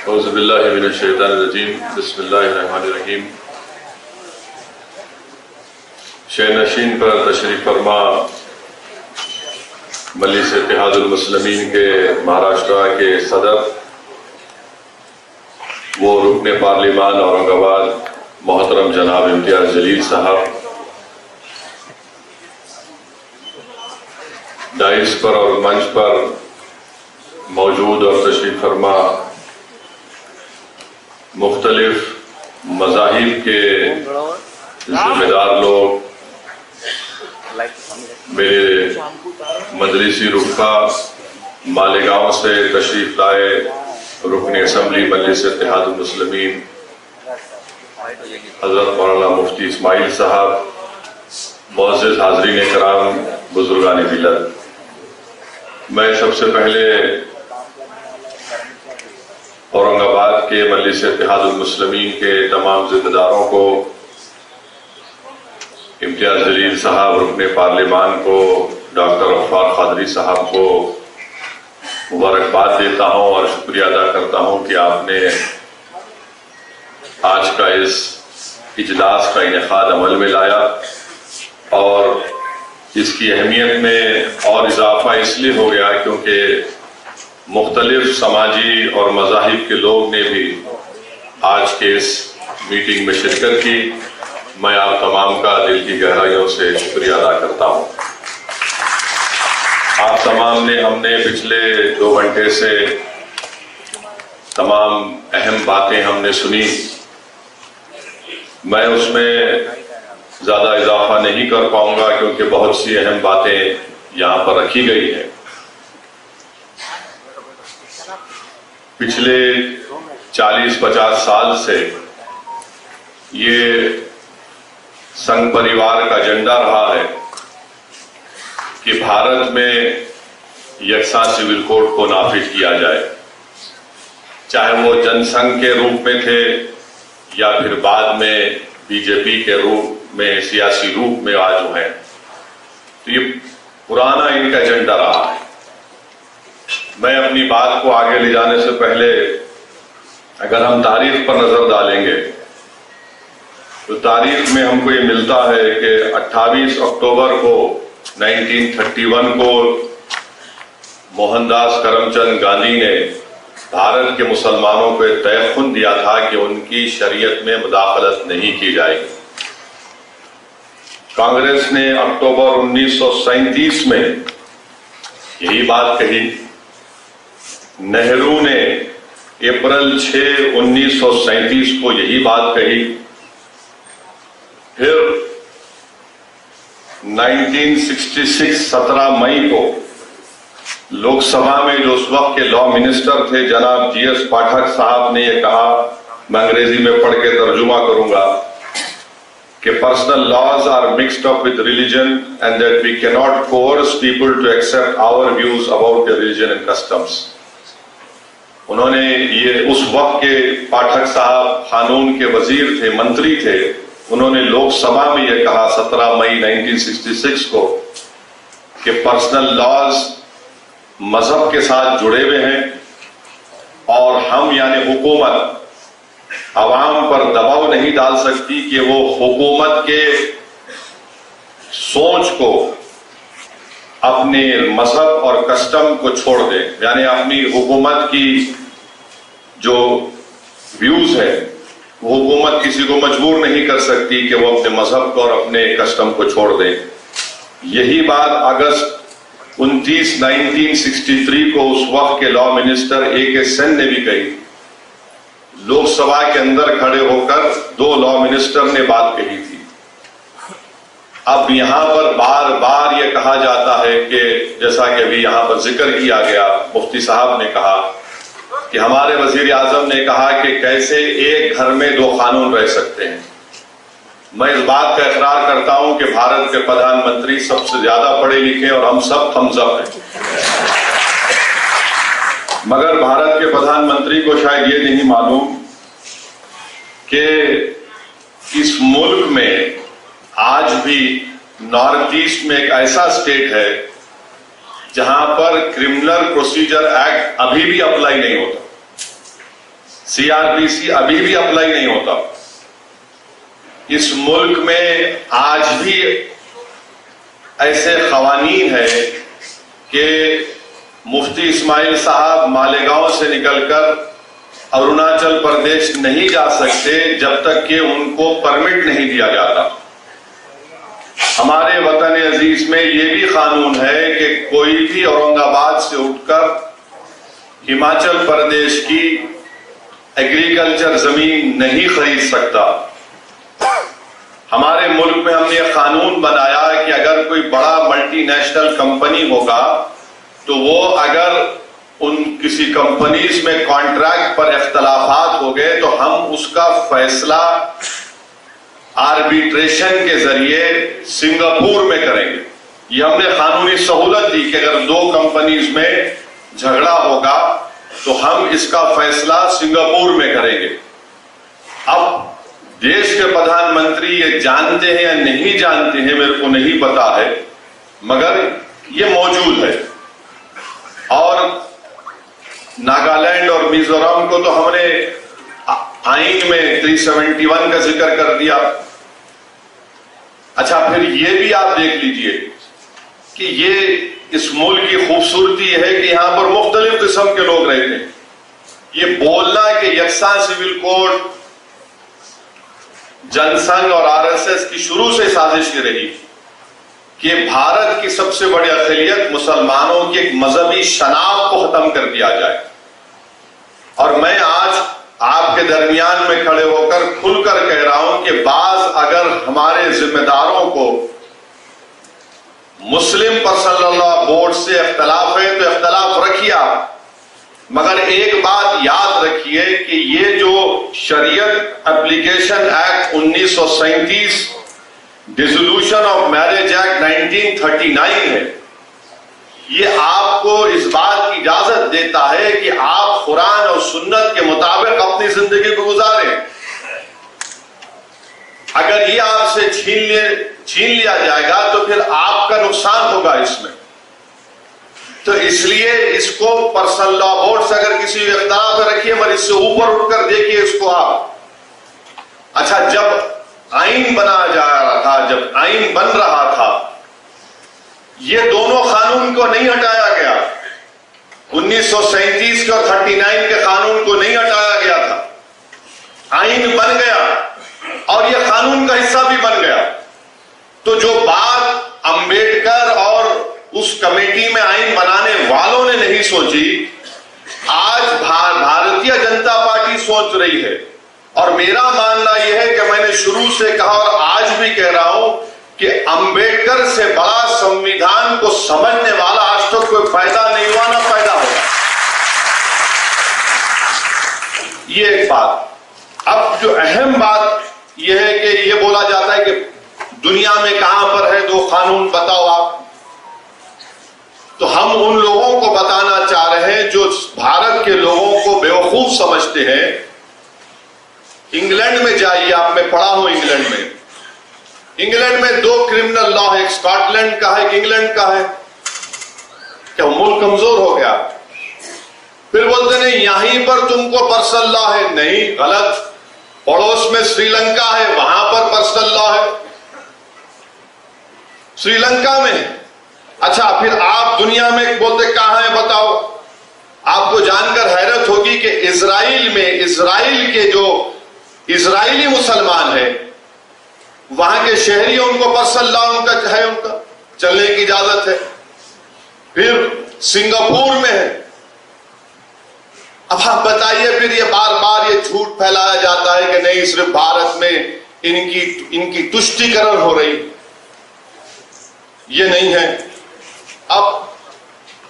औज़ुबिल्लाहि मिनश्शैतानिर्रजीम बिस्मिल्लाहिर्रहमानिर्रहीम। शहनशीन पर तशरीफ़ फरमा मजलिस इत्तेहादुल मुस्लिमीन के महाराष्ट्र के सदर वो रुकने पार्लिमान औरंगाबाद मोहतरम जनाब इम्तियाज़ जलील साहब, डाइस पर और मंच पर मौजूद और तशरीफ़ फरमा मुख्तलिफ मज़ाहिब के जिम्मेदार लोग, मेरे मजलिसी रुफ़ा, मालेगांव से तशरीफ़ लाए रुकन असम्बली मजलिस इत्तेहादुल मुस्लिमीन हज़रत मौलाना मुफ्ती इस्माइल साहब, मुअज़्ज़िज़ हाज़रीन कराम, बुज़ुर्गान मिल्लत, मैं सबसे पहले औरंगाबाद के मजलिस इत्तेहादुल मुस्लिमीन के तमाम जिम्मेदारों को, इम्तियाज़ जलील साहब, रुकने पार्लिमान को, डॉक्टर गफ्फार क़ादरी साहब को मुबारकबाद देता हूँ और शुक्रिया अदा करता हूँ कि आपने आज का इस इजलास का इनेकाद अमल में लाया और इसकी अहमियत में और इजाफा इसलिए हो गया क्योंकि मुख्तलिफ समाजी और मज़ाहिब के लोग ने भी आज के इस मीटिंग में शिरकत की। मैं आप तमाम का दिल की गहराइयों से शुक्रिया अदा करता हूँ। आप तमाम ने हमने पिछले 2 घंटे से तमाम अहम बातें हमने सुनी। मैं उसमें ज़्यादा इजाफा नहीं कर पाऊंगा क्योंकि बहुत सी अहम बातें यहाँ पर रखी गई हैं। पिछले 40-50 साल से ये संघ परिवार का एजेंडा रहा है कि भारत में यकसा सिविल कोड को नाफिज किया जाए, चाहे वो जनसंघ के रूप में थे या फिर बाद में बीजेपी के रूप में, सियासी रूप में आज हैं। तो ये पुराना इनका एजेंडा रहा है। मैं अपनी बात को आगे ले जाने से पहले अगर हम तारीख पर नजर डालेंगे तो तारीख में हमको ये मिलता है कि 28 अक्टूबर को 1931 को मोहनदास करमचंद गांधी ने भारत के मुसलमानों को एक तयख्खुन दिया था कि उनकी शरीयत में मुदाखलत नहीं की जाएगी। कांग्रेस ने अक्टूबर 1937 में यही बात कही। नेहरू ने अप्रैल 6, 1937 को यही बात कही। फिर 1966 17 मई को लोकसभा में जो उस वक्त के लॉ मिनिस्टर थे जनाब GS पाठक साहब ने यह कहा, मैं अंग्रेजी में पढ़ के तर्जुमा करूंगा, कि personal laws are mixed up with religion and that we can not force people to accept our views about the religion and customs. उन्होंने ये उस वक्त के पाठक साहब कानून के वजीर थे, मंत्री थे, उन्होंने लोकसभा में यह कहा 17 मई 1966 को कि पर्सनल लॉज मजहब के साथ जुड़े हुए हैं और हम यानी हुकूमत अवाम पर दबाव नहीं डाल सकती कि वो हुकूमत के सोच को, अपने मजहब और कस्टम को छोड़ दे, यानी अपनी हुकूमत की जो व्यूज है वो हुकूमत किसी को मजबूर नहीं कर सकती कि वो अपने मजहब को और अपने कस्टम को छोड़ दे। यही बात अगस्त 29, 1963 को उस वक्त के लॉ मिनिस्टर AK सेन ने भी कही। लोकसभा के अंदर खड़े होकर 2 लॉ मिनिस्टर ने बात कही थी। अब यहां पर बार बार ये कहा जाता है कि जैसा कि अभी यहां पर जिक्र किया गया, मुफ्ती साहब ने कहा कि हमारे वजीर आजम ने कहा कि कैसे एक घर में 2 कानून रह सकते हैं। मैं इस बात का इकरार करता हूं कि भारत के प्रधानमंत्री सबसे ज्यादा पढ़े लिखे और हम सब थम्स अप हैं, मगर भारत के प्रधानमंत्री को शायद ये नहीं मालूम कि इस मुल्क में आज भी नॉर्थ ईस्ट में एक ऐसा स्टेट है जहां पर क्रिमिनल प्रोसीजर एक्ट अभी भी अप्लाई नहीं होता। CRPC अभी भी अप्लाई नहीं होता। इस मुल्क में आज भी ऐसे कवानीन है कि मुफ्ती इस्माइल साहब मालेगांव से निकलकर अरुणाचल प्रदेश नहीं जा सकते जब तक कि उनको परमिट नहीं दिया जाता। हमारे वतन अजीज में ये भी कानून है कि कोई भी औरंगाबाद से उठकर हिमाचल प्रदेश की एग्रीकल्चर जमीन नहीं खरीद सकता। हमारे मुल्क में हमने कानून बनाया है कि अगर कोई बड़ा मल्टीनेशनल कंपनी होगा तो वो अगर उन किसी कंपनीज में कॉन्ट्रैक्ट पर इख्तलाफात हो गए तो हम उसका फैसला आर्बिट्रेशन के जरिए सिंगापुर में करेंगे। ये हमने कानूनी सहूलत दी कि अगर दो कंपनीज में झगड़ा होगा तो हम इसका फैसला सिंगापुर में करेंगे। अब देश के प्रधानमंत्री ये जानते हैं या नहीं जानते हैं मेरे को नहीं पता है, मगर ये मौजूद है। और नागालैंड और मिजोरम को तो हमने आईन में 371 का जिक्र कर दिया। अच्छा, फिर ये भी आप देख लीजिए कि ये इस मुल्क की खूबसूरती है कि यहां पर मुख्तलिफ किस्म के लोग रहते हैं। ये बोलना कि यकसा सिविल कोड जनसंघ और RSS की शुरू से साजिश ये रही कि भारत की सबसे बड़ी अक़लियत मुसलमानों की एक मजहबी शनाख्त को खत्म कर दिया जाए। और मैं आज आपके दरमियान में खड़े होकर खुलकर कह रहा हूं कि बाज अगर हमारे जिम्मेदारों को मुस्लिम पर्सनल लॉ बोर्ड से इख्तलाफ है तो इख्तलाफ रखिए आप, मगर एक बात याद रखिए कि ये जो शरीयत application act 1937 dissolution of marriage act 1939 है, ये आपको इस बात की इजाजत देता है कि आप कुरान और सुन्नत के मुताबिक अपनी जिंदगी को गुजारें। अगर ये आपसे छीन लिया जाएगा तो फिर आपका नुकसान होगा इसमें। तो इसलिए इसको पर्सनल लॉ बोर्ड से अगर किसी इख्तिलाफ में रखिए, मगर इससे ऊपर उठकर देखिए इसको आप। अच्छा, जब आईन बनाया जा रहा था, जब आईन बन रहा था, ये दोनों कानून को नहीं हटाया गया। 1937 के और 39 के कानून को नहीं हटाया गया था। आईन बन गया और यह कानून का हिस्सा भी बन गया। तो जो बात अंबेडकर और उस कमेटी में आईन बनाने वालों ने नहीं सोची, आज भारतीय जनता पार्टी सोच रही है। और मेरा मानना यह है कि मैंने शुरू से कहा और आज भी कह रहा हूं कि अंबेडकर से बड़ा संविधान को समझने वाला आज तक कोई पैदा नहीं हुआ, ना पैदा होगा। ये एक बात। अब जो अहम बात यह है कि यह बोला जाता है कि दुनिया में कहां पर है दो कानून, बताओ आप। तो हम उन लोगों को बताना चाह रहे हैं जो भारत के लोगों को बेवकूफ समझते हैं। इंग्लैंड में जाइए आप, मैं पढ़ा हूं इंग्लैंड में। इंग्लैंड में दो क्रिमिनल लॉ है, एक स्कॉटलैंड का है, एक इंग्लैंड का है। क्या मुल्क कमजोर हो गया? फिर बोलते नहीं यहीं पर तुमको पर्सनल लॉ है। नहीं, गलत। पड़ोस में श्रीलंका है, वहां पर पर्सनल लॉ है, श्रीलंका में। अच्छा, फिर आप दुनिया में बोलते कहां है बताओ। आपको जानकर हैरत होगी कि इजराइल में, इजराइल के जो इजरायली मुसलमान है, वहां के शहरी, उनको पर्सनल लॉ उनका है, उनका चलने की इजाजत है। फिर सिंगापुर में है। अब आप बताइए, फिर ये बार बार ये झूठ फैलाया जाता है कि नहीं सिर्फ भारत में इनकी तुष्टीकरण हो रही, ये नहीं है। अब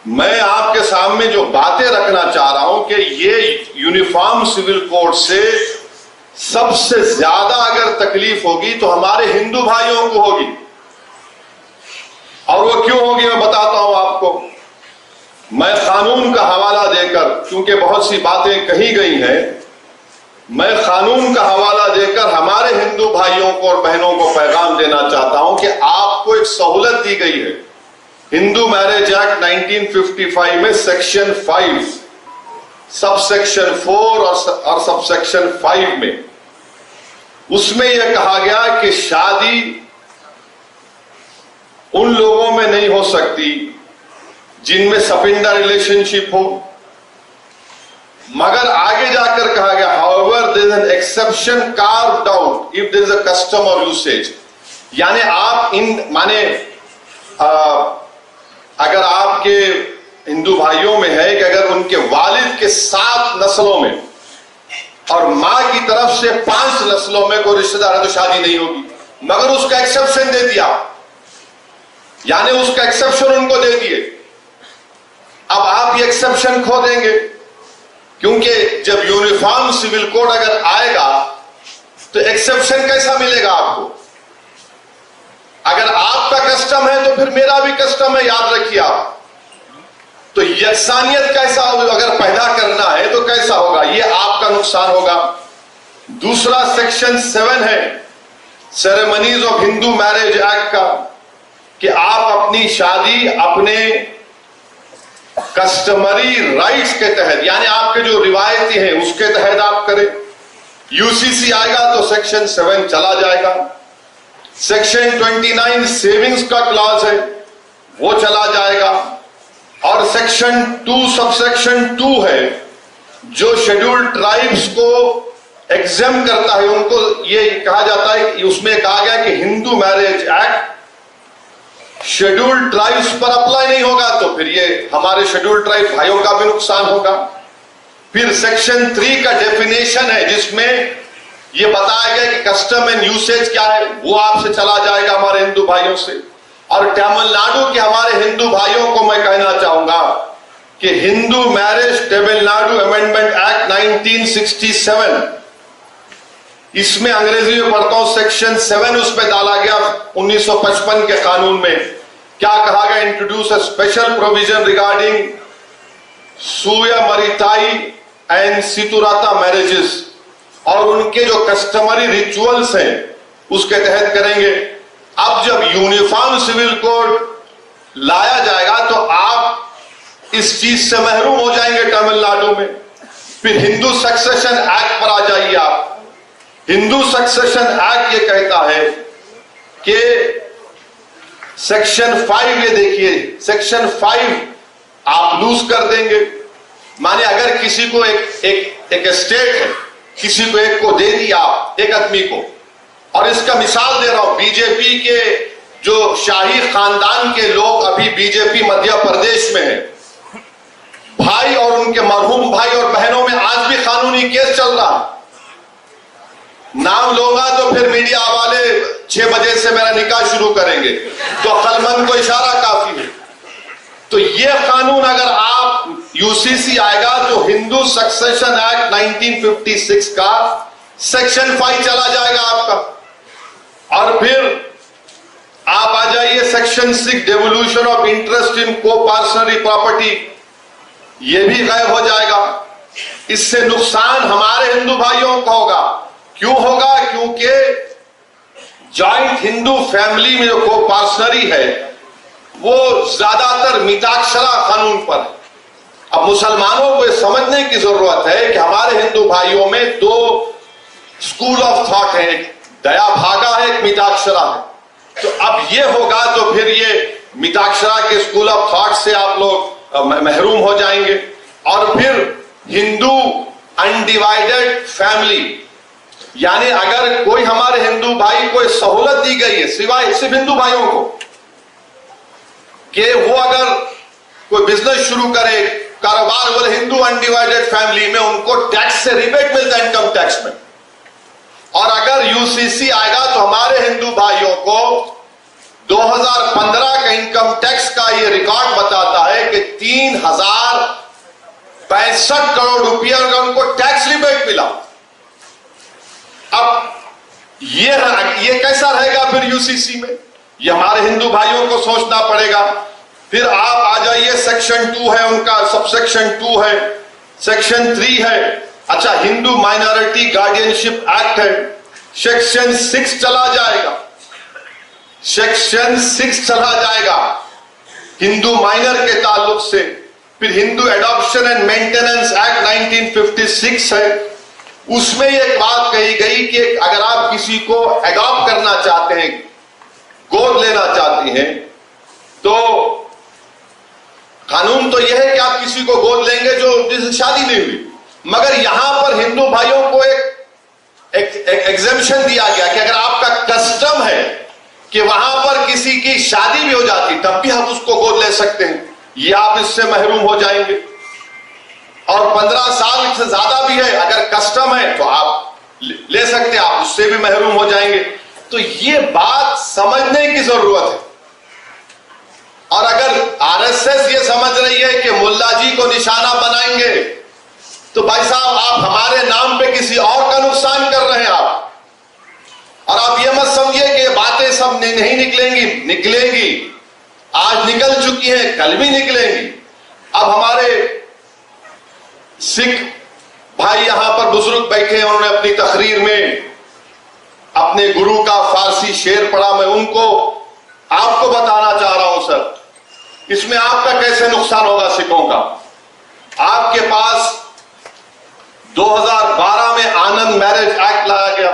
मैं आपके सामने जो बातें रखना चाह रहा हूं कि ये यूनिफॉर्म सिविल कोड से सबसे ज्यादा अगर तकलीफ होगी तो हमारे हिंदू भाइयों को होगी। और वो क्यों होगी मैं बताता हूं आपको। मैं कानून का हवाला देकर, क्योंकि बहुत सी बातें कही गई हैं, मैं कानून का हवाला देकर हमारे हिंदू भाइयों को और बहनों को पैगाम देना चाहता हूं कि आपको एक सहूलत दी गई है। हिंदू मैरिज एक्ट 1955 में सेक्शन 5 सबसेक्शन 4 और सबसेक्शन 5 में, उसमें यह कहा गया कि शादी उन लोगों में नहीं हो सकती जिनमें सपिंडा रिलेशनशिप हो, मगर आगे जाकर कहा गया however there is an exception carved out if there is a custom और यूसेज। यानी आप अगर आपके हिंदू भाइयों में है कि अगर उनके वालिद के 7 नस्लों में और मां की तरफ से 5 नस्लों में कोई रिश्तेदार है तो शादी नहीं होगी, मगर उसका एक्सेप्शन दे दिया, यानी उसका एक्सेप्शन उनको दे दिए। अब आप ये एक्सेप्शन खो देंगे, क्योंकि जब यूनिफॉर्म सिविल कोड अगर आएगा तो एक्सेप्शन कैसा मिलेगा आपको? अगर आपका कस्टम है तो फिर मेरा भी कस्टम है, याद रखिए आप। तो यकसानियत कैसा होगा? अगर पैदा करना है तो कैसा होगा? ये आपका नुकसान होगा। दूसरा सेक्शन 7 है ceremonies of Hindu marriage act का, कि आप अपनी शादी अपने कस्टमरी राइट्स के तहत, यानी आपके जो रिवायती हैं उसके तहत आप करें। यूसीसी आएगा तो सेक्शन 7 चला जाएगा। सेक्शन 29 सेविंग्स का क्लॉज है, वो चला जाएगा। और सेक्शन 2 सबसेक्शन 2 है जो शेड्यूल्ड ट्राइब्स को एग्जेम करता है, उनको ये कहा जाता है कि उसमें कहा गया कि Hindu marriage act scheduled tribes पर अप्लाई नहीं होगा, तो फिर ये हमारे शेड्यूल्ड ट्राइब भाइयों का भी नुकसान होगा। फिर सेक्शन 3 का डेफिनेशन है जिसमें ये बताया गया कि कस्टम एंड यूसेज क्या है, वो आपसे चला जाएगा हमारे हिंदू भाइयों से। और तमिलनाडु के हमारे हिंदू भाइयों को मैं कहना चाहूंगा कि Hindu marriage Tamil Nadu amendment act 1967, इसमें अंग्रेजी में पढ़ता हूं, सेक्शन 7 उसमें डाला गया 1955 के कानून में। क्या कहा गया? Introduce a special provision regarding Suyamariyathai and सितुराता मैरिजेस, और उनके जो कस्टमरी रिचुअल्स हैं उसके तहत करेंगे। अब जब यूनिफॉर्म सिविल कोड लाया जाएगा तो आप इस चीज से महरूम हो जाएंगे तमिलनाडु में। फिर हिंदू सक्सेशन एक्ट पर आ जाइए आप। हिंदू सक्सेशन एक्ट ये कहता है कि सेक्शन 5, ये देखिए सेक्शन 5 आप लूज कर देंगे। माने अगर किसी को एक स्टेट है, किसी को एक को दे दिया एक आदमी को, और इसका मिसाल दे रहा हूं, बीजेपी के जो शाही खानदान के लोग अभी बीजेपी मध्य प्रदेश में है, भाई और उनके मरहूम भाई और बहनों में आज भी कानूनी केस चल रहा है। नाम लूंगा तो फिर मीडिया वाले 6 बजे से मेरा निकाह शुरू करेंगे, तो अक्लमंद को इशारा काफी है। तो ये कानून अगर आप यूसीसी आएगा तो हिंदू सक्सेशन एक्ट 1956 का सेक्शन 5 चला जाएगा आपका। और फिर आप आ जाइए section 6 devolution of interest in को पार्सनरी प्रॉपर्टी, ये भी गायब हो जाएगा। इससे नुकसान हमारे हिंदू भाइयों को होगा। क्यों होगा? क्योंकि जॉइंट हिंदू फैमिली में जो को पार्सनरी है वो ज्यादातर मिताक्षरा कानून पर है। अब मुसलमानों को यह समझने की जरूरत है कि हमारे हिंदू भाइयों में 2 स्कूल ऑफ थॉट है, एक दया भागा है, एक मिताक्षरा है। तो अब ये होगा तो फिर ये मिताक्षरा के स्कूल ऑफ थॉट से आप लोग महरूम हो जाएंगे। और फिर हिंदू अनडिवाइडेड फैमिली, यानी अगर कोई हमारे हिंदू भाई को सहूलत दी गई है, सिवाय सिर्फ हिंदू भाइयों को, कि वो अगर कोई बिजनेस शुरू करे, कारोबार, बोले हिंदू अनडिवाइडेड फैमिली में उनको टैक्स से रिबेट मिलता है इनकम टैक्स में। और अगर यूसीसी आएगा तो हमारे हिंदू भाइयों को 2015 का इनकम टैक्स का ये रिकॉर्ड बताता है कि 3065 करोड़ रुपया का उनको टैक्स रिबेट मिला। अब ये कैसा रहेगा फिर यूसीसी में? ये हमारे हिंदू भाइयों को सोचना पड़ेगा। फिर आप आ जाइए सेक्शन 2 है उनका, सबसेक्शन 2 है, सेक्शन 3 है। अच्छा, हिंदू माइनॉरिटी गार्डियनशिप एक्ट है, सेक्शन 6 चला जाएगा। सेक्शन 6 चला जाएगा हिंदू माइनर के ताल्लुक से। फिर Hindu adoption and maintenance act 1956 है, उसमें एक बात कही गई कि अगर आप किसी को एडॉप्ट करना चाहते हैं, गोद लेना चाहती हैं, तो कानून तो यह है कि आप किसी को गोद लेंगे जो जिससे शादी नहीं हुई, मगर यहां पर हिंदू भाइयों को एक एग्जेम्पशन दिया गया कि अगर आपका कस्टम है कि वहां पर किसी की शादी भी हो जाती तब भी आप उसको गोद ले सकते हैं, ये आप इससे महरूम हो जाएंगे। और 15 साल से ज्यादा भी है, अगर कस्टम है तो आप ले सकते हैं, आप उससे भी महरूम हो जाएंगे। तो ये बात समझने की जरूरत है। और अगर आरएसएस ये समझ रही है कि मुल्ला जी को निशाना बनाएंगे, तो भाई साहब आप हमारे नाम पे किसी और का नुकसान कर रहे हैं आप। और आप ये मत समझिए कि ये बातें सब नहीं निकलेंगी, आज निकल चुकी हैं, कल भी निकलेंगी। अब हमारे सिख भाई यहां पर बुजुर्ग बैठे हैं, उन्होंने अपनी तकरीर में अपने गुरु का फारसी शेर पढ़ा, मैं उनको आपको बताना चाह रहा हूं सर, इसमें आपका कैसे नुकसान होगा सिखों का। आपके पास 2012 में आनंद मैरिज एक्ट लाया गया,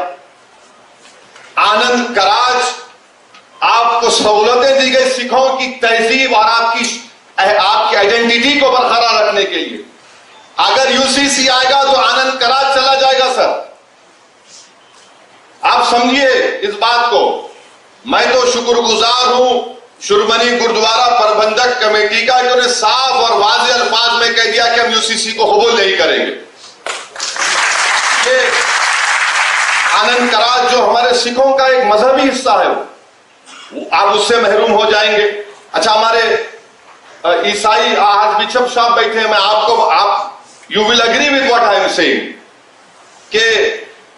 आनंद कराज, आपको सहूलतें दी गई सिखों की तहजीब और आपकी आइडेंटिटी को बरकरार रखने के लिए। अगर यूसीसी आएगा तो आनंद कराज चला जाएगा सर, आप समझिए इस बात को। मैं तो शुक्रगुजार हूं शिरोमणि गुरुद्वारा प्रबंधक कमेटी का, जिन्होंने साफ और वाज़ेह अल्फाज में कह दिया कि हम यूसीसी को कबूल नहीं करेंगे। ये आनंद कराज जो हमारे सिखों का एक मजहबी हिस्सा है, आप उससे महरूम हो जाएंगे। अच्छा, हमारे ईसाई आज बिशप साहब बैठे हैं, मैं आप you will agree with what I am saying कि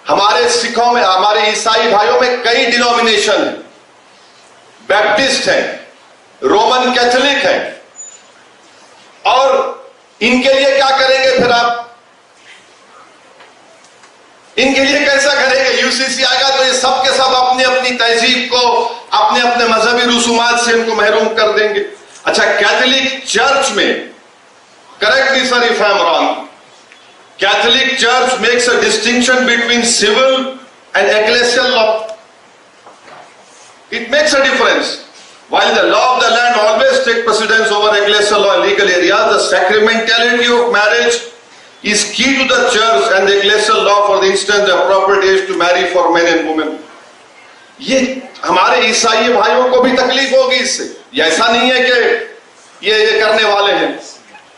हमारे सिखों में, हमारे ईसाई भाइयों में कई डिनोमिनेशन है, बैप्टिस्ट है, रोमन कैथोलिक है, और इनके लिए क्या करेंगे फिर आप? इनके लिए कैसा करेंगे? यूसीसी आएगा तो ये सब के सब अपनी अपनी तहजीब को, अपने अपने मजहबी रसूमात से इनको महरूम कर देंगे। अच्छा, कैथोलिक चर्च में, correct me sir if I am wrong, Catholic church makes a distinction between civil and ecclesial law. It makes a difference. While the law of the land always takes precedence over ecclesial law in legal areas, the sacramentality of marriage is key to the church and the ecclesial law. For instance, the appropriate age to marry for men and women. ये हमारे ईसाई भाइयों को भी तकलीफ होगी इससे, ऐसा नहीं है कि ये करने वाले हैं।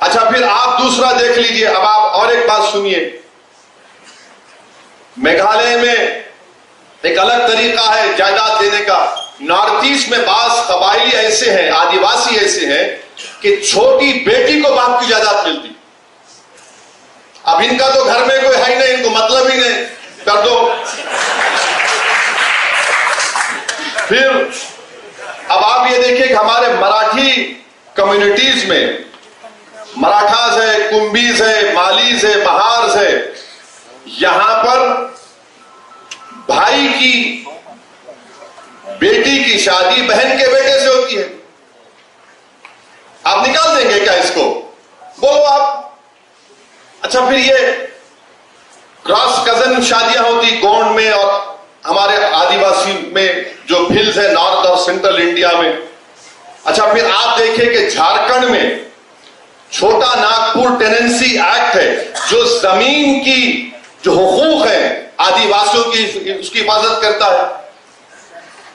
अच्छा, फिर आप दूसरा देख लीजिए। अब आप और एक बात सुनिए, मेघालय में एक अलग तरीका है जायदाद देने का। नॉर्थ ईस्ट में बास कबाइली ऐसे हैं, आदिवासी ऐसे हैं कि छोटी बेटी को बाप की जायदाद मिलती। अब इनका तो घर में कोई है ही नहीं, इनको मतलब ही नहीं, कर दो। फिर अब आप ये देखिए कि हमारे मराठी कम्युनिटीज में मराठास है, कुंभीज है, मालीज है, बहार्स है, यहां पर भाई की बेटी की शादी बहन के बेटे से होती है। आप निकाल देंगे क्या इसको? बोलो आप। अच्छा, फिर ये क्रॉस कजन शादियां होती गोंड में और हमारे आदिवासी में जो हिल्स है नॉर्थ और सेंट्रल इंडिया में। अच्छा, फिर आप देखिए कि झारखंड में छोटा नागपुर टेनेंसी एक्ट है, जो जमीन की जो हुकूक है आदिवासियों की, उसकी हिफाजत करता है।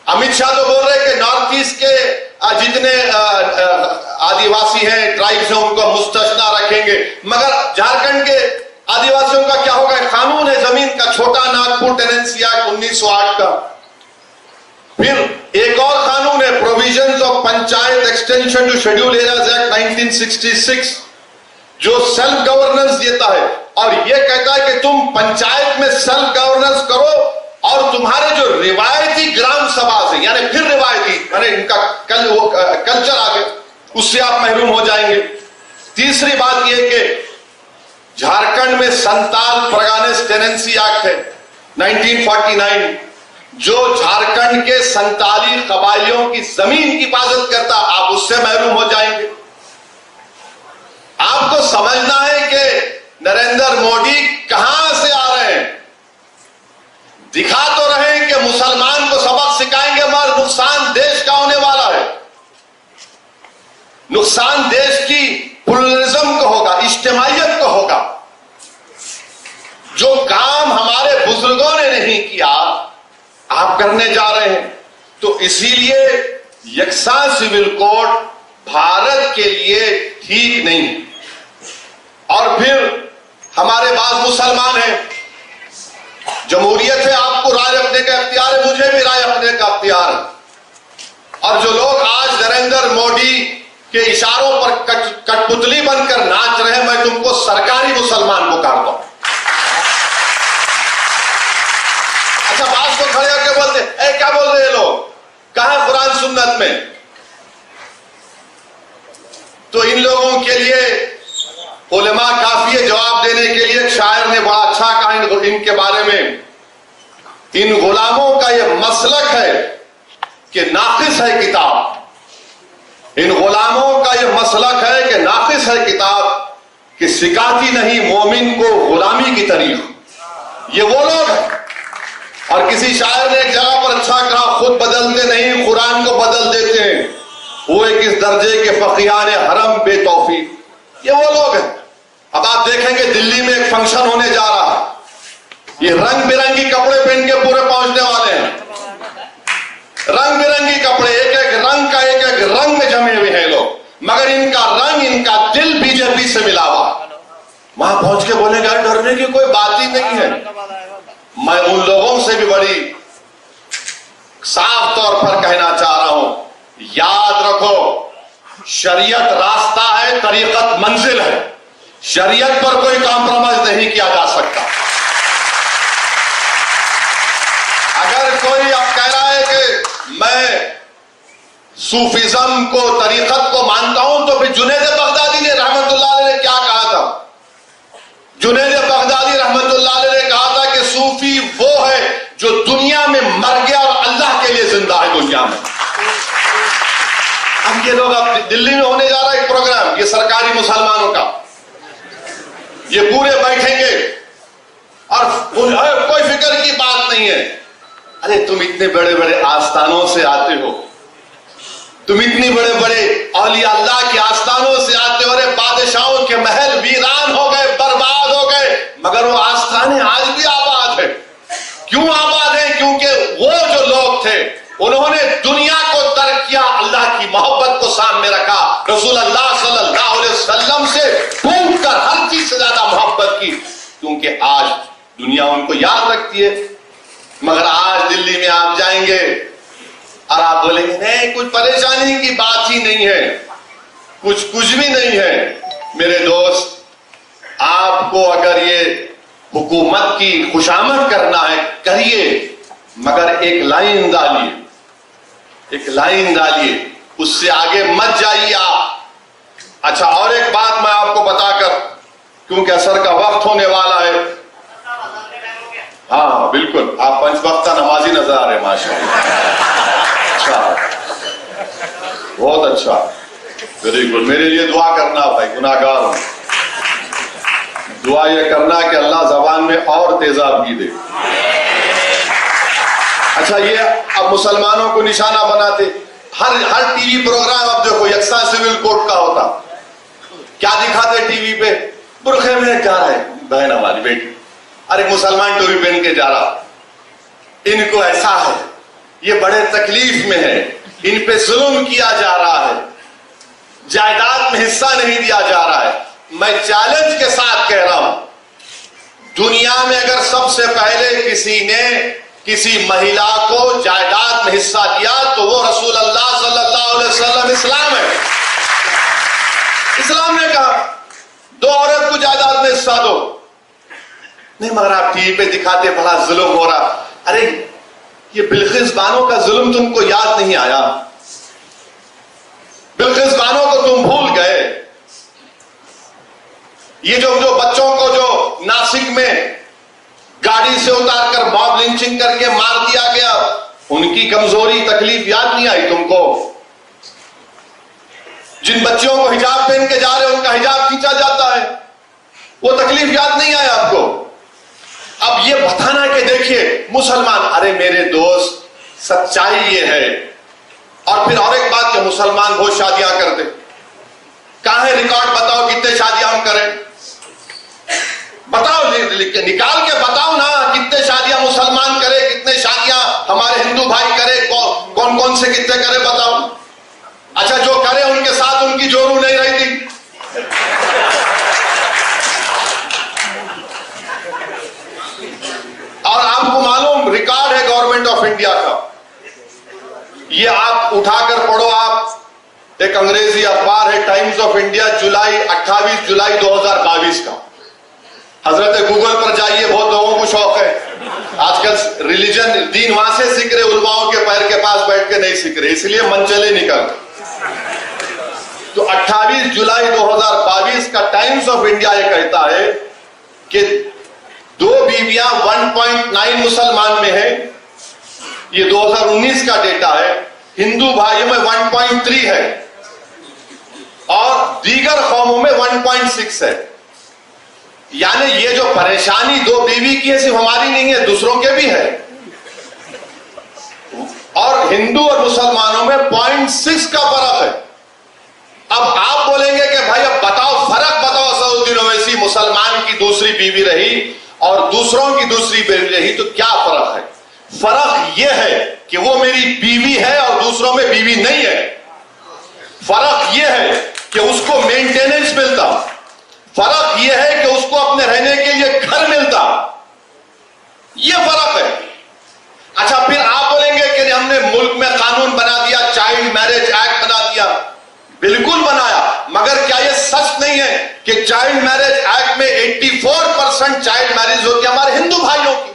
अमित शाह तो बोल रहे हैं कि नॉर्थ ईस्ट के जितने आदिवासी हैं, ट्राइब्स हैं, उनको मुस्तस्ना रखेंगे, मगर झारखंड के आदिवासियों का क्या होगा? कानून है जमीन का, छोटा नागपुर टेनेंसी एक्ट 1908 का। फिर एक और कानून है, provisions of panchayat extension to schedule areas act 1966, जो सेल्फ गवर्नेंस देता है और यह कहता है कि तुम पंचायत में सेल्फ गवर्नेंस करो और तुम्हारे जो रिवायती ग्राम सभा से, यानी फिर रिवायती, यानी इनका कल्चर आ गया, उससे आप महरूम हो जाएंगे। तीसरी बात यह कि झारखंड में संताल परगानेस टेनेंसी एक्ट है 1949, जो झारखंड के संताली कबाइलियों की जमीन की हिफाजत करता, आप उससे महरूम हो जाएंगे। आपको समझना है कि नरेंद्र मोदी कहां से आ रहे हैं। दिखा तो रहे हैं कि मुसलमान को सबक सिखाएंगे, मगर नुकसान देश का होने वाला है। नुकसान देश की प्लुरलिज्म को होगा, इज्तिमाइयत को होगा। जो काम हमारे बुजुर्गों ने नहीं किया आप करने जा रहे हैं। तो इसीलिए यकसा सिविल कोड भारत के लिए ठीक नहीं। और फिर हमारे पास मुसलमान हैं, जमहूरियत है, आपको राय रखने का इख्तियार है, मुझे भी राय रखने का इख्तियार है। और जो लोग आज नरेंद्र मोदी के इशारों पर कठपुतली बनकर नाच रहे हैं, मैं तुमको सरकारी मुसलमान पुकारता हूं। अच्छा, बात को खड़े होकर बोलते क्या बोल रहे हैं लोग, कहां कुरान सुन्नत में। तो इन लोगों के लिए उलेमा काफी है जवाब देने के लिए। एक शायर ने बड़ा अच्छा कहा इनके बारे में, इन गुलामों का यह मसलक है कि नाकिस है किताब। इन गुलामों का यह मसलक है कि नाकिस है किताब, कि सिखाती नहीं मोमिन को गुलामी की तारीख। ये वो लोग हैं। और किसी शायर ने एक जगह पर अच्छा कहा, खुद बदलते नहीं कुरान को बदल देते हैं, वो एक इस दर्जे के फकीहान हरम बेतौफीक। ये वो लोग हैं। अब आप देखेंगे दिल्ली में एक फंक्शन होने जा रहा है, ये रंग बिरंगी कपड़े पहन के पूरे पहुंचने वाले हैं। रंग बिरंगी कपड़े, एक एक रंग का एक एक रंग में जमे हुए हैं लोग, मगर इनका रंग, इनका दिल बीजेपी से मिला हुआ। वहां पहुंच के बोलेंगे डरने की कोई बात ही नहीं है। मैं उन लोगों से भी बड़ी साफ तौर पर कहना चाह रहा हूं, याद रखो, शरीयत रास्ता है, तरीकत मंजिल है। शरीयत पर कोई कॉम्प्रोमाइज नहीं किया जा सकता। अगर कोई अब कह रहा है कि मैं सूफिज्म को, तरीकत को मानता हूं, तो फिर जुनैद बगदादी ने रहमतुल्लाह अलैह ने क्या कहा था। जुनैद बगदादी रहमतुल्लाह अलैह ने कहा था कि सूफी वो है जो दुनिया में मर गया और अल्लाह के लिए जिंदा है दुनिया में। अब ये लोग, अब दिल्ली में होने जा रहा है एक प्रोग्राम, ये सरकारी मुसलमानों का, ये पूरे बैठेंगे और कोई फिक्र की बात नहीं है। अरे तुम इतने बड़े बड़े आस्थानों से आते हो, तुम इतनी बड़े बड़े औलिया अल्लाह के आस्थानों से आते हो। अरे बादशाहों के महल वीरान हो गए, बर्बाद हो गए, मगर वो आस्थाने आज भी आबाद है। क्यों आबाद है? क्योंकि वो जो लोग थे उन्होंने दुनिया को तर्क किया, अल्लाह की मोहब्बत को सामने रखा, रसूल अल्लाह सल्लल्लाहु अलैहि वसल्लम से कूद कर हर चीज से ज्यादा मोहब्बत की, क्योंकि आज दुनिया उनको याद रखती है। मगर आज दिल्ली में आप जाएंगे और आप बोलेंगे नहीं, कुछ परेशानी की बात ही नहीं है, कुछ भी नहीं है। मेरे दोस्त, आपको अगर ये हुकूमत की खुशामद करना है करिए, मगर एक लाइन डालिए, एक लाइन डालिए, उससे आगे मत जाइए आप। अच्छा, और एक बात मैं आपको बताकर, क्योंकि असर का वक्त होने वाला है। हाँ बिल्कुल, आप पंचवक्ता नमाजी नजर आ रहे हैं माशाअल्लाह। अच्छा, बहुत अच्छा, वेरी गुड। मेरे लिए दुआ करना भाई, गुनाहगार हूं। दुआ यह करना कि अल्लाह जबान में और तेजाबी दे। अच्छा, ये अब मुसलमानों को निशाना बनाते, हर टीवी प्रोग्राम अब देखो यकसा सिविल कोड का होता, क्या दिखाते टीवी पे, बुरखे में जा रहा है बहन हमारी बेटी, अरे मुसलमान टोपी पहन के जा रहा। इनको ऐसा है, ये बड़े तकलीफ में है, इन पे जुल्म किया जा रहा है, जायदाद में हिस्सा नहीं दिया जा रहा है। मैं चैलेंज के साथ कह रहा हूं, दुनिया में अगर सबसे पहले किसी ने किसी महिला को जायदाद में हिस्सा दिया तो वो रसूल अल्लाह सल्लल्लाहु अलैहि वसल्लम इस्लाम है। इस्लाम ने कहा दो औरत को जायदाद में हिस्सा दो। नहीं, मगर आप टीवी पे दिखाते बड़ा जुल्म हो रहा। अरे ये बिल्किस बानो का जुल्म तुमको याद नहीं आया? बिल्किस बानो को तुम भूल गए? ये जो बच्चों को जो नासिक में गाड़ी से उतारकर मॉब लिंचिंग करके मार दिया गया, उनकी कमजोरी तकलीफ याद नहीं आई तुमको? जिन बच्चियों को हिजाब पहन के जा रहे हैं उनका हिजाब खींचा जाता है। वो तकलीफ याद नहीं आया आपको? अब ये बताना कि देखिए मुसलमान, अरे मेरे दोस्त सच्चाई ये है। और फिर और एक बात कि मुसलमान बहुत शादियां करते, कहां है रिकॉर्ड? बताओ कितने शादियां हम करें, बताओ, निकाल के बताओ ना, कितने शादियां मुसलमान करे, कितने शादियां हमारे हिंदू भाई करे, कौन कौन से कितने करे बताओ। अच्छा, जो करे उनके साथ उनकी जोरू नहीं रही थी। और आपको मालूम रिकॉर्ड है गवर्नमेंट ऑफ इंडिया का, ये आप उठाकर पढ़ो। आप एक अंग्रेजी अखबार है टाइम्स ऑफ इंडिया, 28 जुलाई 2022 का। हजरत गूगल पर जाइए, बहुत लोगों को शौक है आजकल रिलीजन, दीन वहां से सीख रहे, उलमाओं के पैर के पास बैठ के नहीं सीख रहे, इसलिए मन चले निकल। तो 28 जुलाई 2022 का टाइम्स ऑफ इंडिया ये कहता है कि 2 बीवियां 1.9 मुसलमान में है, ये 2019 का डेटा है। हिंदू भाइयों में 1.3 है और दीगर कौमों में 1.6 है। यानी ये जो परेशानी 2 बीवी की है सिर्फ हमारी नहीं है, दूसरों के भी है। और हिंदू और मुसलमानों में 0.6 का फर्क है। अब आप बोलेंगे कि भाई अब बताओ, फर्क बताओ, सऊदी ओवैसी मुसलमान की दूसरी बीवी रही और दूसरों की दूसरी बीवी रही, तो क्या फर्क है? फर्क यह है कि वो मेरी बीवी है और दूसरों में बीवी नहीं है। फर्क यह है कि उसको मेंटेनेंस मिलता, फर्क यह है कि उसको अपने रहने के लिए घर मिलता, यह फर्क है। अच्छा, फिर आप बोलेंगे कि हमने मुल्क में कानून बना दिया, चाइल्ड मैरिज एक्ट बना दिया। बिल्कुल बनाया, मगर क्या यह सच नहीं है कि चाइल्ड मैरिज एक्ट में 84% चाइल्ड मैरिज होती है हमारे हिंदू भाइयों की?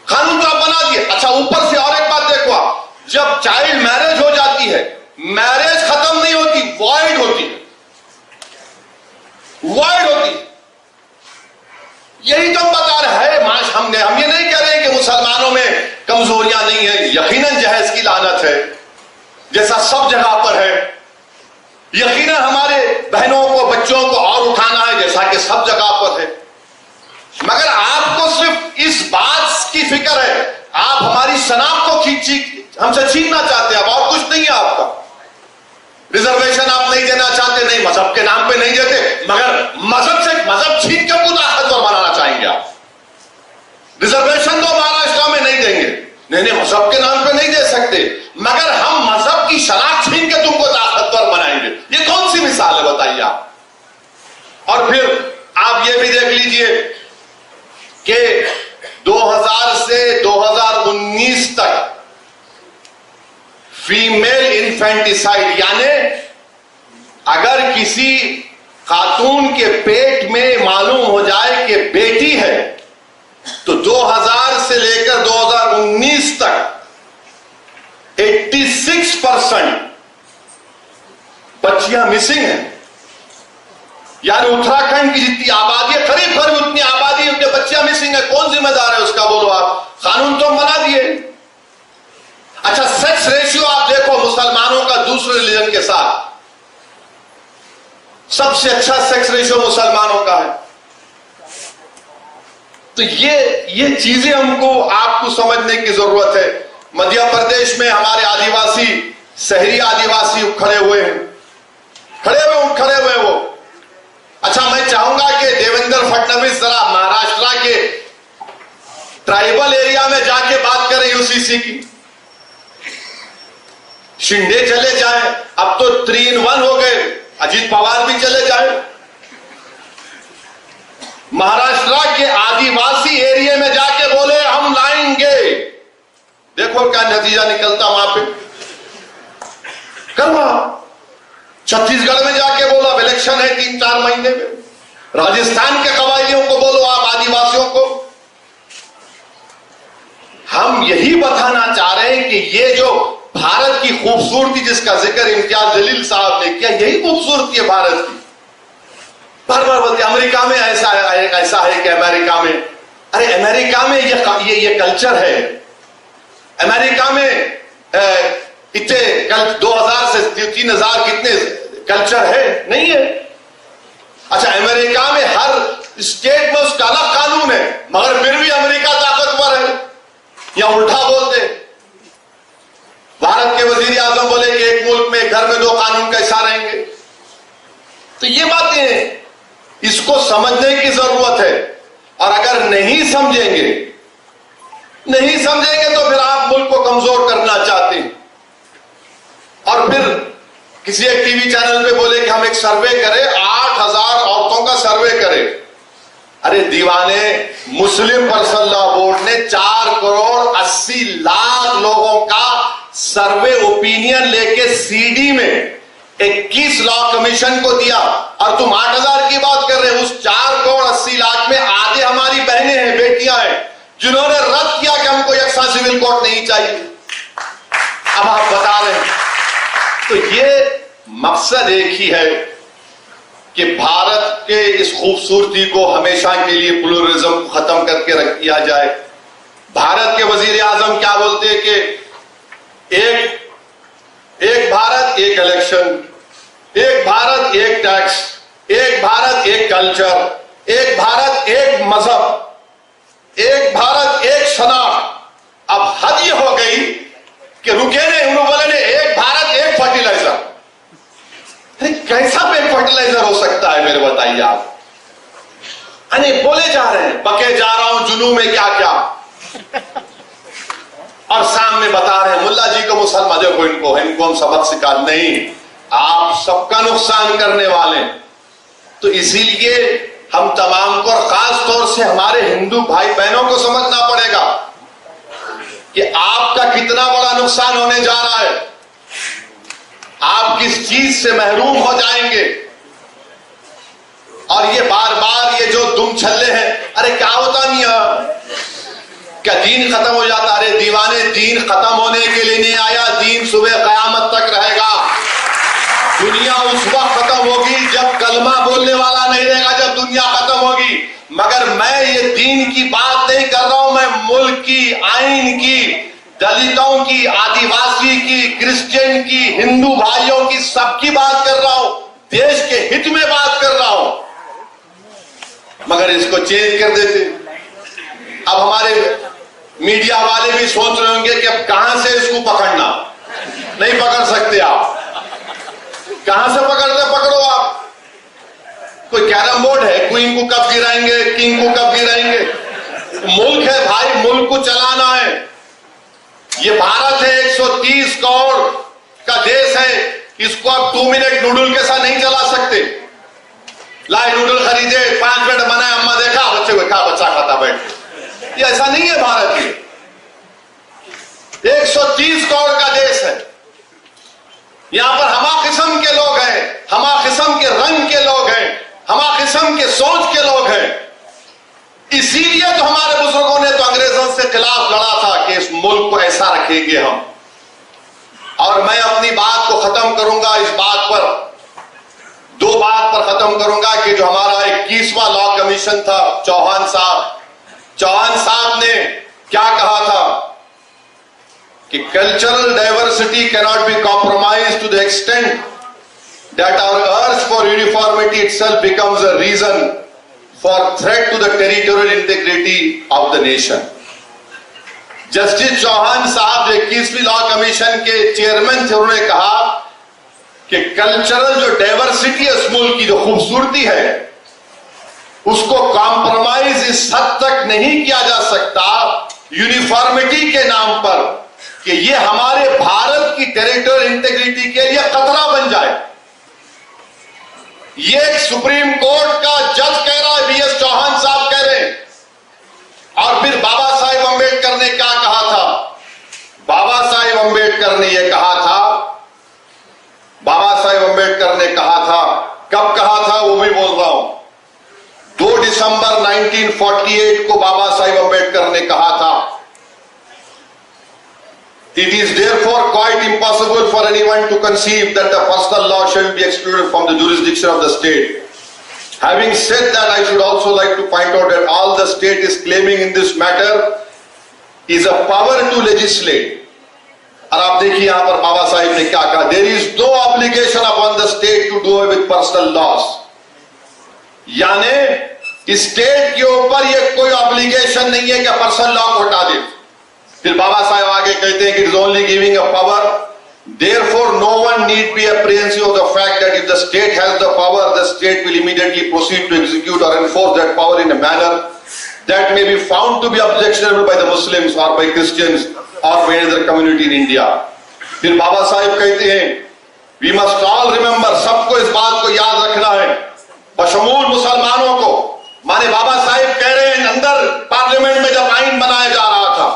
कानून तो आप बना दिए। अच्छा, ऊपर से और एक बात देखो आप, जब चाइल्ड मैरिज हो जाती है, मैरिज खत्म नहीं होती, वॉइड होती है, वॉइड होती है। यही तो हम बता रहे हैं। हम ये नहीं कह रहे कि मुसलमानों में कमजोरियां नहीं है, यकीनन जहेज की लानत है जैसा सब जगह पर है, यकीनन हमारे बहनों को बच्चों को और उठाना है जैसा कि सब जगह पर है। मगर आपको सिर्फ इस बात की फिक्र है, आप हमारी शनाख्त को हमसे छीनना चाहते हैं, अब और कुछ नहीं है आपका। रिजर्वेशन आप नहीं देना चाहते, नहीं मजहब के नाम पे नहीं देते, मगर मजहब छीन के पूरा ताकतवर बनाना चाहेंगे आप। रिजर्वेशन तो महाराष्ट्र में नहीं देंगे, नहीं मजहब के नाम पे नहीं दे सकते, मगर हम मजहब की शनाख्त छीन के तुमको ताकतवर बनाएंगे। ये कौन सी मिसाल है बताइए आप? और फिर आप ये भी देख लीजिए कि 2000 से 2019 तक फीमेल इन्फेंटिसाइड, यानी अगर किसी खातून के पेट में मालूम हो जाए कि बेटी है, तो 2000 से लेकर 2019 तक 86% बच्चियां मिसिंग हैं। यानी उत्तराखंड की जितनी आबादी है, करीब उतनी आबादी उनके बच्चियां मिसिंग है। कौन जिम्मेदार है उसका बोलो आप? कानून तो बना दिए। अच्छा, सेक्स रेशियो आप देखो मुसलमानों का दूसरे रिलीजन के साथ, सबसे अच्छा सेक्स रेशियो मुसलमानों का है। तो ये चीजें हमको आपको समझने की जरूरत है। मध्य प्रदेश में हमारे आदिवासी, शहरी आदिवासी खड़े हुए वो। अच्छा, मैं चाहूंगा कि देवेंद्र फडणवीस जरा महाराष्ट्र के ट्राइबल एरिया में जाके बात करें यूसीसी की। शिंदे चले जाए, अब तो 3 in 1 हो गए, अजीत पवार भी चले जाए। महाराष्ट्र के आदिवासी एरिया में जाके बोले हम लाएंगे, देखो क्या नतीजा निकलता वहां पे। करवा छत्तीसगढ़ में जाके बोलो अब इलेक्शन है 3-4 महीने में। राजस्थान के कबायलियों को बोलो, आप आदिवासियों को। हम यही बताना चाह रहे हैं कि ये जो भारत की खूबसूरती जिसका जिक्र इम्तियाज जलील साहब ने किया, यही खूबसूरती है भारत की। बार बार बोलते अमेरिका में ऐसा है कि अमेरिका में, अरे अमेरिका में ये कल्चर है। अमेरिका में इतने कल 2000 से 3000 कितने कल्चर है? नहीं है। अच्छा, अमेरिका में हर स्टेट में उसका अलग कानून है, मगर फिर भी अमेरिका ताकतवर है, या उल्टा बोलते। भारत के वजीर आजम बोले कि एक मुल्क में घर में 2 कानून कैसा रहेंगे? तो ये बातें हैं, इसको समझने की जरूरत है। और अगर नहीं समझेंगे तो फिर आप मुल्क को कमजोर करना चाहते हैं। और फिर किसी एक टीवी चैनल पे बोले कि हम एक सर्वे करें, 8000 औरतों का सर्वे करें। अरे दीवाने, मुस्लिम पर्सनल लॉ बोर्ड ने 4 करोड़ 80 लाख लोगों का सर्वे ओपिनियन लेके सीडी में 21 लॉ कमीशन को दिया, और तुम 8000 की बात कर रहे हो। उस 4 करोड़ 80 लाख में आधे हमारी बहनें हैं, बेटियां हैं, जिन्होंने रद्द किया कि हमको यकसा सिविल कोर्ट नहीं चाहिए। अब आप बता रहे हैं। तो ये मकसद एक ही है कि भारत के इस खूबसूरती को हमेशा के लिए प्लुरलिज्म को खत्म करके रख दिया जाए। भारत के वजीर आजम क्या बोलते हैं कि एक भारत एक इलेक्शन, एक भारत एक टैक्स, एक भारत एक कल्चर, एक भारत एक मजहब, एक भारत एक शनाख्त। अब हद ये हो गई कि रुके नहीं, उन्होंने बोले एक भारत एक फर्टिलाइजर। कैसा पे फर्टिलाइजर हो सकता है मेरे बताइए आप? अरे बोले जा रहे हैं, बके जा रहा हूं जुनू में क्या क्या, और सामने बता रहे हैं मुल्ला जी को मुसलमान, देखो इनको हम सबक सिखा, नहीं, आप सबका नुकसान करने वाले। तो इसीलिए हम तमाम को, और खास तौर से हमारे हिंदू भाई बहनों को समझना पड़ेगा कि आपका कितना बड़ा नुकसान होने जा रहा है। आप किस चीज से महरूम हो जाएंगे। और ये बार बार ये जो दुम छल्ले हैं, अरे क्या होता नहीं है, क्या दीन खत्म हो जाता? अरे दीवाने, दीन खत्म होने के लिए नहीं आया, दीन सुबह कयामत तक रहेगा। दुनिया उस वक्त खत्म होगी जब कलमा बोलने वाला नहीं रहेगा, जब दुनिया खत्म होगी। मगर मैं ये दीन की बात नहीं कर रहा हूं, मैं मुल्क की, आइन की, दलितों की, आदिवासी की, क्रिश्चियन की, हिंदू भाइयों की, सबकी बात कर रहा हूं, देश के हित में बात कर रहा हूं। मगर इसको चेंज कर देते। अब हमारे मीडिया वाले भी सोच रहे होंगे कि अब कहां से इसको पकड़ना, नहीं पकड़ सकते आप। कहां से पकड़ते? पकड़ो आप। कोई कैरम बोर्ड है, क्वीन को कब गिराएंगे, किंग को कब गिराएंगे? मुल्क है भाई, मुल्क को चलाना है। ये भारत है, 130 करोड़ का देश है, इसको आप 2 मिनट नूडल के साथ नहीं चला सकते। लाए नूडल खरीदे, 5 मिनट बनाए, अम्मा देखा, बच्चे को खा, बच्चा खाता बैठ। ये ऐसा नहीं है भारत की। 130 करोड़ का देश है। यहां पर हमा किस्म के लोग हैं, हमा किस्म के रंग के लोग हैं, हमा किस्म के सोच के लोग हैं। इसीलिए तो हमारे बुजुर्गों ने तो अंग्रेजों से खिलाफ लड़ा था कि इस मुल्क को ऐसा रखेंगे हम। और मैं अपनी बात को खत्म करूंगा इस बात पर, 2 बात पर खत्म करूंगा कि जो हमारा 21वां लॉ कमीशन था, चौहान साहब ने क्या कहा था कि cultural diversity cannot be compromise to the extent that our urge for uniformity itself becomes a reason for threat to the territorial integrity of the nation. Justice Chauhan साहब जो 21वीं लॉ कमीशन के चेयरमैन थे, उन्होंने कहा कि कल्चरल जो diversity है, इस मुल्क की जो खूबसूरती है, उसको कॉम्प्रोमाइज इस हद तक नहीं किया जा सकता यूनिफॉर्मिटी के नाम पर कि ये हमारे भारत की टेरिटोरियल इंटीग्रिटी के लिए खतरा बन जाए। ये एक सुप्रीम कोर्ट का जज कह रहा है, बीएस चौहान साहब कह रहे हैं। और फिर बाबा साहेब अंबेडकर ने क्या कहा था? बाबा साहेब अंबेडकर ने यह कहा था, बाबा साहेब अंबेडकर ने कहा था, कब कहा था वो भी बोल रहा हूं, 2 दिसंबर 1948 को बाबा साहेब अंबेडकर ने कहा था, It is therefore quite impossible for anyone to conceive that the personal law shall be excluded from the jurisdiction of the state. Having said that, I should also like to point out that all the state is claiming in this matter is a power to legislate. और आप देखिए यहां पर बाबा साहिब ने क्या कहा, there is no obligation upon the state to do with personal laws, यानी state के ऊपर ये कोई ऑब्लिगेशन नहीं है कि पर्सनल लॉ को हटा दे। फिर बाबा साहब आगे कहते हैं कि it is only giving a power, therefore no one need be apprehensive of the fact that if the state has the power the state will immediately proceed to execute or enforce that power in a manner that may be found to be objectionable by the Muslims or by Christians or by other community in India. फिर बाबा साहिब कहते हैं, we must all remember, सबको इस बात को याद रखना है, बशमूल मुसलमानों को। माने बाबा साहिब कह रहे हैं अंदर पार्लियामेंट में जब आइन बनाया जा रहा था,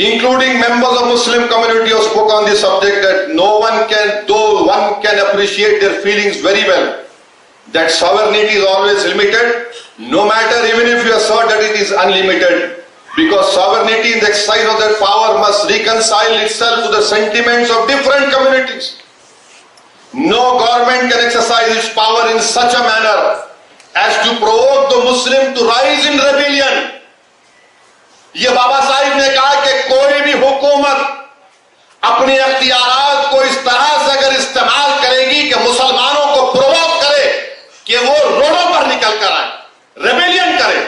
including members of Muslim community who spoke on this subject, that no one can, though one can appreciate their feelings very well, that sovereignty is always limited, no matter even if you assert that it is unlimited, because sovereignty in the exercise of that power must reconcile itself to the sentiments of different communities. No government can exercise its power in such a manner as to provoke the Muslim to rise in rebellion. ये बाबा साहिब ने कहा कि कोई भी हुकूमत अपने अख्तियारात को इस तरह से अगर इस्तेमाल करेगी कि मुसलमानों को प्रोवोक करे कि वो रोडों पर निकल कर आए, रेबेलियन करे,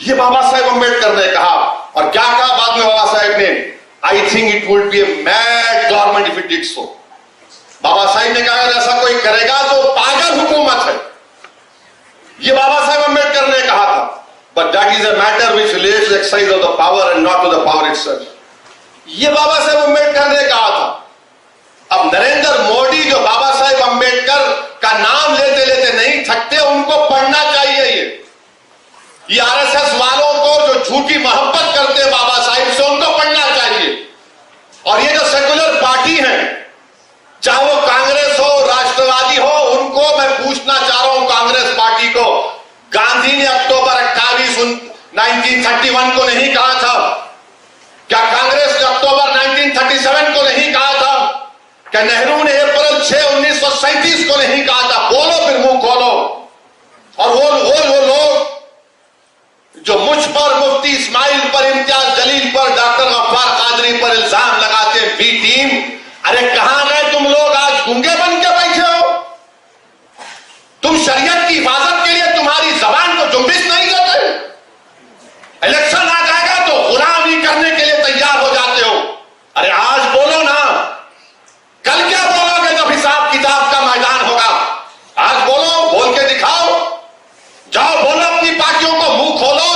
ये बाबा साहेब अम्बेडकर ने कहा। और क्या कहा बाद में बाबा साहेब ने, I think it would be a mad government if it did so. Baba Saheb ने कहा अगर ऐसा कोई करेगा तो पागल हुकूमत है, ये बाबा साहेब अम्बेडकर ने कहा था। But that is a matter which relates to exercise of the power and not to the power itself, ये बाबा साहेब अम्बेडकर ने कहा था। अब नरेंद्र मोदी जो बाबा साहेब अम्बेडकर का नाम लेते लेते नहीं थकते, उनको पढ़ना चाहिए। ये आरएसएस वालों को जो झूठी मोहब्बत करते हैं बाबा साहिब से, उनको पढ़ना चाहिए। और ये जो सेकुलर पार्टी है, चाहे वो कांग्रेस हो, राष्ट्रवादी हो, उनको मैं पूछना चाह रहा हूं, कांग्रेस पार्टी को, गांधी ने अक्टूबर 28 1931 को नहीं कहा था? क्या कांग्रेस ने अक्टूबर 1937 को नहीं कहा था? क्या नेहरू ने अप्रैल 6 1937 को नहीं कहा था? बोलो, फिर मुंह खोलो। और वो लोग जो मुझ पर, मुफ्ती इस्माइल पर, इम्तियाज जलील पर, डॉक्टर गफ्फार कादरी पर इल्जाम लगाते, बी टीम, अरे कहां गए तुम लोग? आज गूंगे बन के बैठे हो। तुम शरीयत की हिफाजत के लिए तुम्हारी जबान को जुम्बिश नहीं देते? इलेक्शन आ जाएगा तो गुलामी करने के लिए तैयार हो जाते हो। अरे आज बोलो ना, कल क्या बोलोगे जब हिसाब किताब का मैदान होगा? आज बोलो, बोल के दिखाओ, जाओ बोलो अपनी पार्टियों को, मुंह खोलो,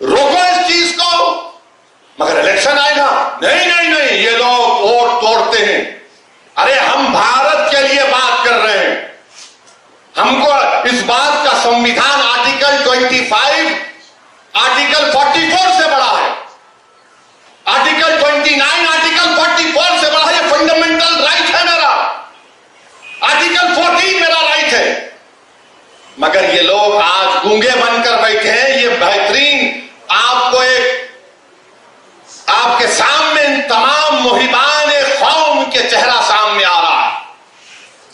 रोको इस चीज को। मगर इलेक्शन आएगा, नहीं नहीं नहीं, ये लोग वोट तोड़ते हैं। अरे हम भारत के लिए बात कर रहे हैं, हमको इस बात का संविधान आर्टिकल 25, आर्टिकल 44 से बड़ा है, आर्टिकल 29, आर्टिकल 44 से बड़ा है। ये फंडामेंटल राइट है मेरा, आर्टिकल 14 मेरा राइट है। मगर ये लोग आज गूंगे बनकर बैठे हैं। ये बेहतरीन आपको एक, आपके सामने तमाम मुहिबान कौम के चेहरा सामने आ रहा है।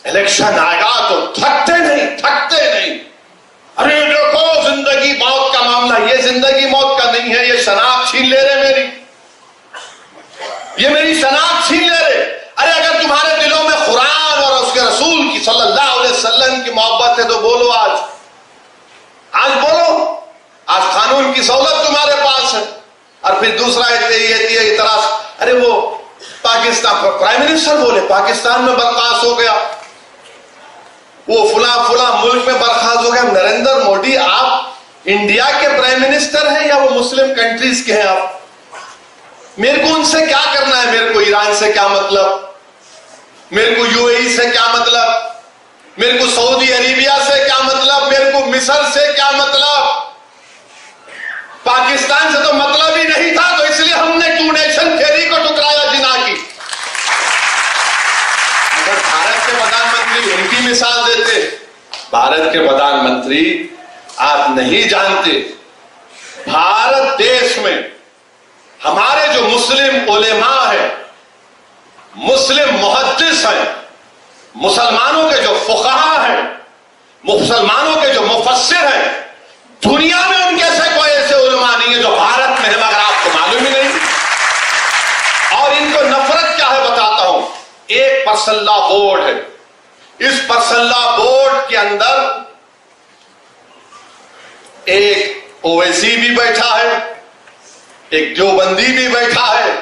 इलेक्शन आएगा तो थकते नहीं। अरे देखो, जिंदगी मौत का मामला, ये जिंदगी मौत का नहीं है, ये शनाख्त छीन ले रहे मेरी, ये मेरी शनाख्त छीन ले रहे। अरे अगर तुम्हारे दिलों में कुरान और उसके रसूल की सल्लल्लाहु अलैहि वसल्लम की मोहब्बत है तो बोलो, आज बोलो। आज कानून की सहूलत तुम्हारे पास है। और फिर दूसरा इतराज, अरे वो पाकिस्तान प्राइम मिनिस्टर बोले पाकिस्तान में बर्खास्त हो गया, वो फुला मुल्क में बर्खास्त हो गया। नरेंद्र मोदी, आप इंडिया के प्राइम मिनिस्टर हैं या वो मुस्लिम कंट्रीज के हैं? आप, मेरे को उनसे क्या करना है? मेरे को ईरान से क्या मतलब? मेरे को यूएई से क्या मतलब? मेरे को सऊदी अरेबिया से क्या मतलब? मेरे को मिस्र से क्या मतलब? पाकिस्तान से तो मतलब ही नहीं था, तो इसलिए हमने टू नेशन थ्योरी को ठुकराया जिना की। अगर भारत के प्रधानमंत्री उनकी मिसाल देते, भारत के प्रधानमंत्री आप नहीं जानते, भारत देश में हमारे जो मुस्लिम उलेमा है, मुस्लिम मुहद्दिस हैं, मुसलमानों के जो फुक़हा हैं, मुसलमानों के जो मुफस्सिर हैं, दुनिया में उनके से कोई ऐसे उलेमा नहीं है जो भारत में है, मगर आपको मालूम ही नहीं। परसल्ला बोर्ड है। इस परसल्ला बोर्ड के अंदर एक ओवैसी भी बैठा है, एक देवबंदी भी बैठा है,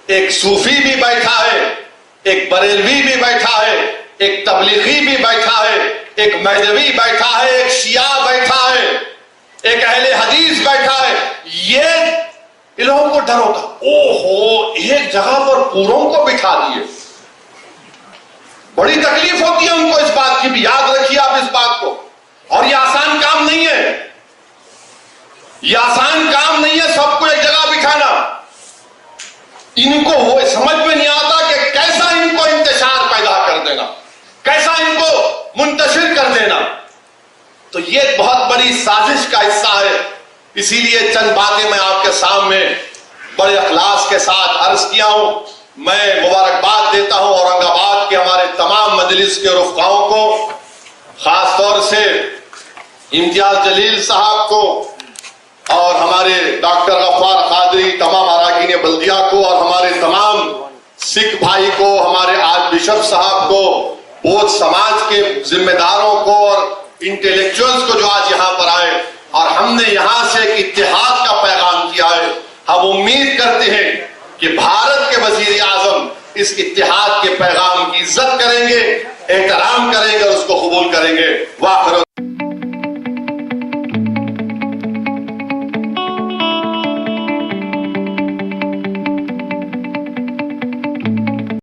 एक सूफी भी बैठा है, एक बरेलवी भी बैठा है, एक तबलीगी भी बैठा है, एक मौलवी बैठा है, एक शिया बैठा है, एक अहले हदीस बैठा है। ये इन लोगों को डर होता, ओहो एक जगह पर पूरों को बिठा दिए। बड़ी तकलीफ होती है उनको इस बात की भी, याद रखिए आप इस बात को। और ये आसान काम नहीं है, ये आसान काम नहीं है सबको एक जगह बिठाना। इनको वो समझ में नहीं आता कि कैसा इनको इंतशार पैदा कर देना, कैसा इनको मुंतशिर कर देना। तो ये बहुत बड़ी साजिश का हिस्सा है। इसीलिए चंद बातें मैं आपके सामने बड़े अखलास के साथ अर्ज किया हूं। मैं मुबारकबाद देता हूं औरंगाबाद के हमारे तमाम मजलिस के रुफ़क़ाओं को, खास तौर से इम्तियाज जलील साहब को और हमारे डॉक्टर गफ्फार कादरी, तमाम अराकीन बल्दिया को और हमारे तमाम सिख भाई को, हमारे आर्च बिशप साहब को, बौद्ध समाज के जिम्मेदारों को और इंटेलेक्चुअल्स को जो आज यहाँ पर आए और हमने यहाँ से एक इत्तेहाद का पैगाम किया है। हम उम्मीद करते हैं कि भारत के वजीर आजम इस इत्तेहाद के पैगाम की इज्जत करेंगे, एहतराम करेंगे और उसको कबूल करेंगे। वाखिर